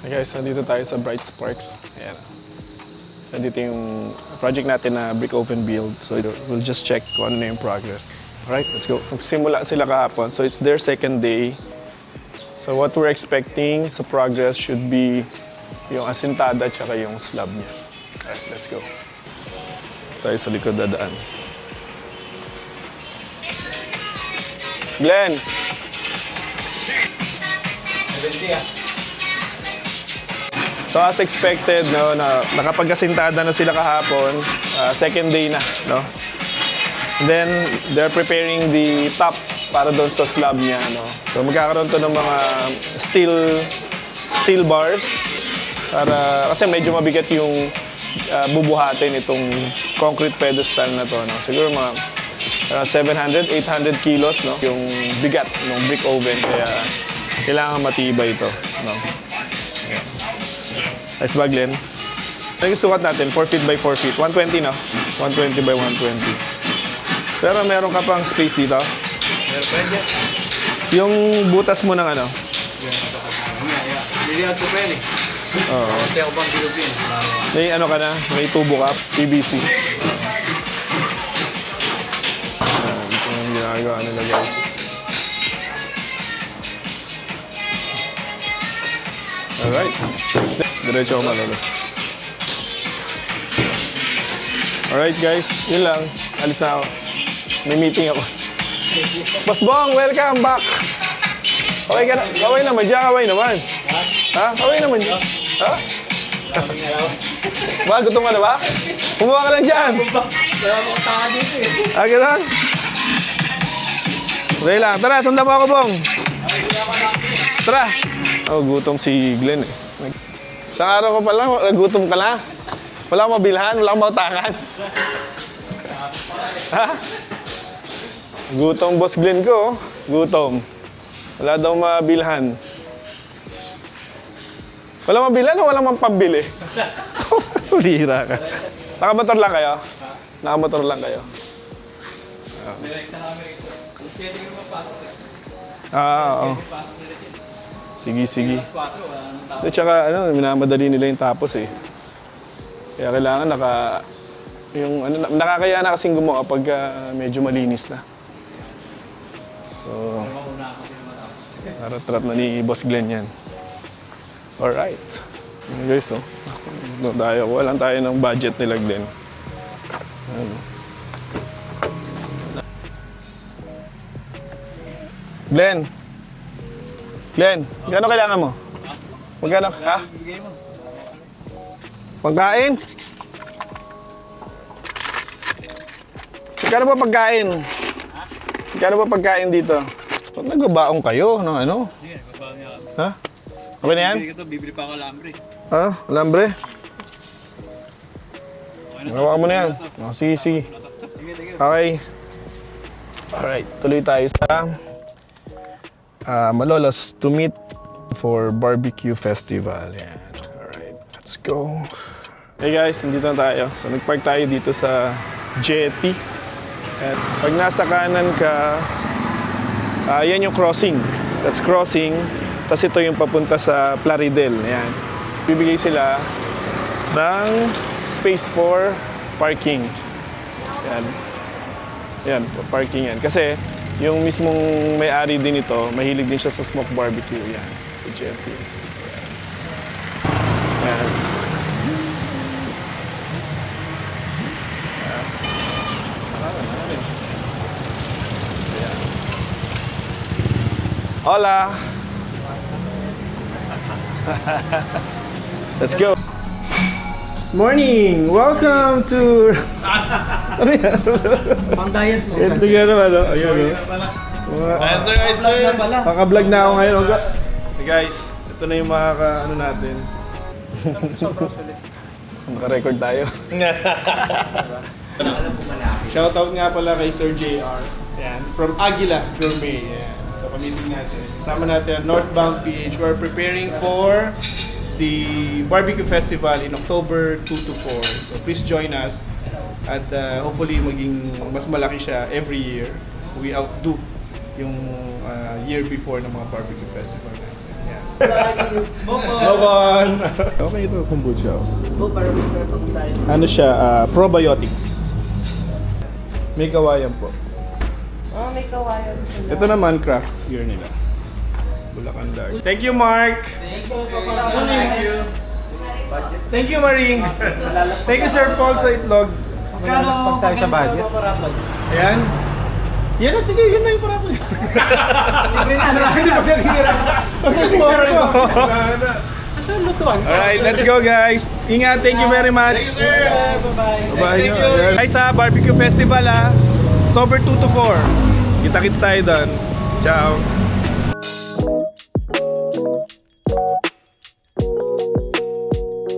Hey guys, nandito tayo sa Bright Sparks. Ayan. So, nandito yung project natin na brick oven build. So we'll just check kung ano na yung progress. Alright, let's go. Magsimula sila kahapon. So it's their second day. So what we're expecting sa progress should be yung asintada at saka yung slab niya. Alright, let's go. Tayo sa likod dadaan. Glenn! So as expected, no, nakapag-asintada na sila kahapon, second day na, no. And then they're preparing the top para doon sa slab niya, no. So magkakaroon to ng mga steel bars para kasi medyo mabigat yung bubuhatin itong concrete pedestal na to, no. Siguro mga 700, 800 kilos, no, yung bigat ng brick oven, kaya kailangan matibay ito, no. Nice ba, Glenn? Ito yung sukat natin, 4 feet by 4 feet. 120, no? 120 by 120. Pero meron ka pang space dito? Meron pa yan. Yung butas mo ng ano? Hindi ako pwede. Oo. Hindi ako pang Philippine. May ano ka na? May tubo ka? PVC. Ito yung ginagawa nila, guys. Alright. Diretso ako malolos. Alright guys, yun lang. Alis na ako. May meeting ako. Boss Bong, welcome back! Okay ka na? Kaway naman dyan, kaway naman. Ha? Kaway naman dyan. Ha? Ba, gutom ka na ba? Kumuha ka lang dyan. Ah, gano'n? Okay lang. Tara, sundan mo ako, Bong. Tara. Oh, gutom si Glenn eh. Isang araw ko pa lang, nagutom ka na. Wala akong mabilhan, wala akong mautakan. Ha? Gutom boss Glenn ko, gutom. Wala daw mabilhan. Wala mabilhan o wala mang pambili? Lira ka. Nakamotor lang kayo? Nakamotor lang kayo? Oo. Sige, sige. At saka, minamadali nila yung tapos eh. Kaya kailangan nakakaya na kasing gumawa pag medyo malinis na. So, harap-harap na ni Boss Glenn yan. Alright. Guys, oh. Wala tayo ng budget nila Glenn. Glenn! Glenn, gano'n kailangan mo? Magkano? Ha? Pagkain? Magkano ba pagkain? Magkano ba pagkain dito? Ba't nagbabaong kayo ng ano? Ha? Okay na yan? Bibili pa ako lambre. Ha? Lambre? Gawa mo na yan. Oh, sige, sige. Okay. Alright, tuloy tayo sa Malolos to meet for barbecue festival. Yan. Alright, let's go. Hey guys, nandito na tayo. So nagpark tayo dito sa jetty. At pag nasa kanan ka, yan yung crossing. That's crossing. Tapos ito yung papunta sa Plaridel. Yan. Bibigay sila ng space for parking. Yan. Yan, parking yan. Kasi yung mismong may-ari din ito, mahilig din siya sa smoke barbecue. Yan, sa jetty. Yan. Hola! Let's go! Morning! Welcome to... Ano yan? Pang-diet mo. Ito nga naman, no? Ayun, no? Hi sir! Paka-vlog na ako ngayon. Hey guys, ito na yung mga ano natin. Maka-record tayo. Shoutout nga pala kay Sir JR. Yan, from Aguila Gourmet. Yan. So, pamiting natin. Kasama natin Northbound PH. We're preparing for the barbecue festival in October 2 to 4. So, please join us. At hopefully, maging mas malaki siya every year. We outdo yung year before ng mga barbecue festival natin. Yeah. Smoke on! Okay ito, kombucha. Oh, para may pang tayo. Ano siya, probiotics. May kawayan po. Oh, may kawayan sila. Ito naman, craft beer nila. Bulacan Dark. Thank you, Mark! Thank you. Thank you, Maring! Thank you, Sir Paul, sa itlog. Kano tayo sa budget? Ayan. Yan na, sige, yun na yung parapol. Hindi pa pinatira. Kasi sumora ko. Saan lutuan? Alright, let's go guys. Ingat, thank you very much. Bye-bye. Bye-bye. Guys, sa Barbecue Festival October 2 to 4. Kita-kits tayo doon. Ciao.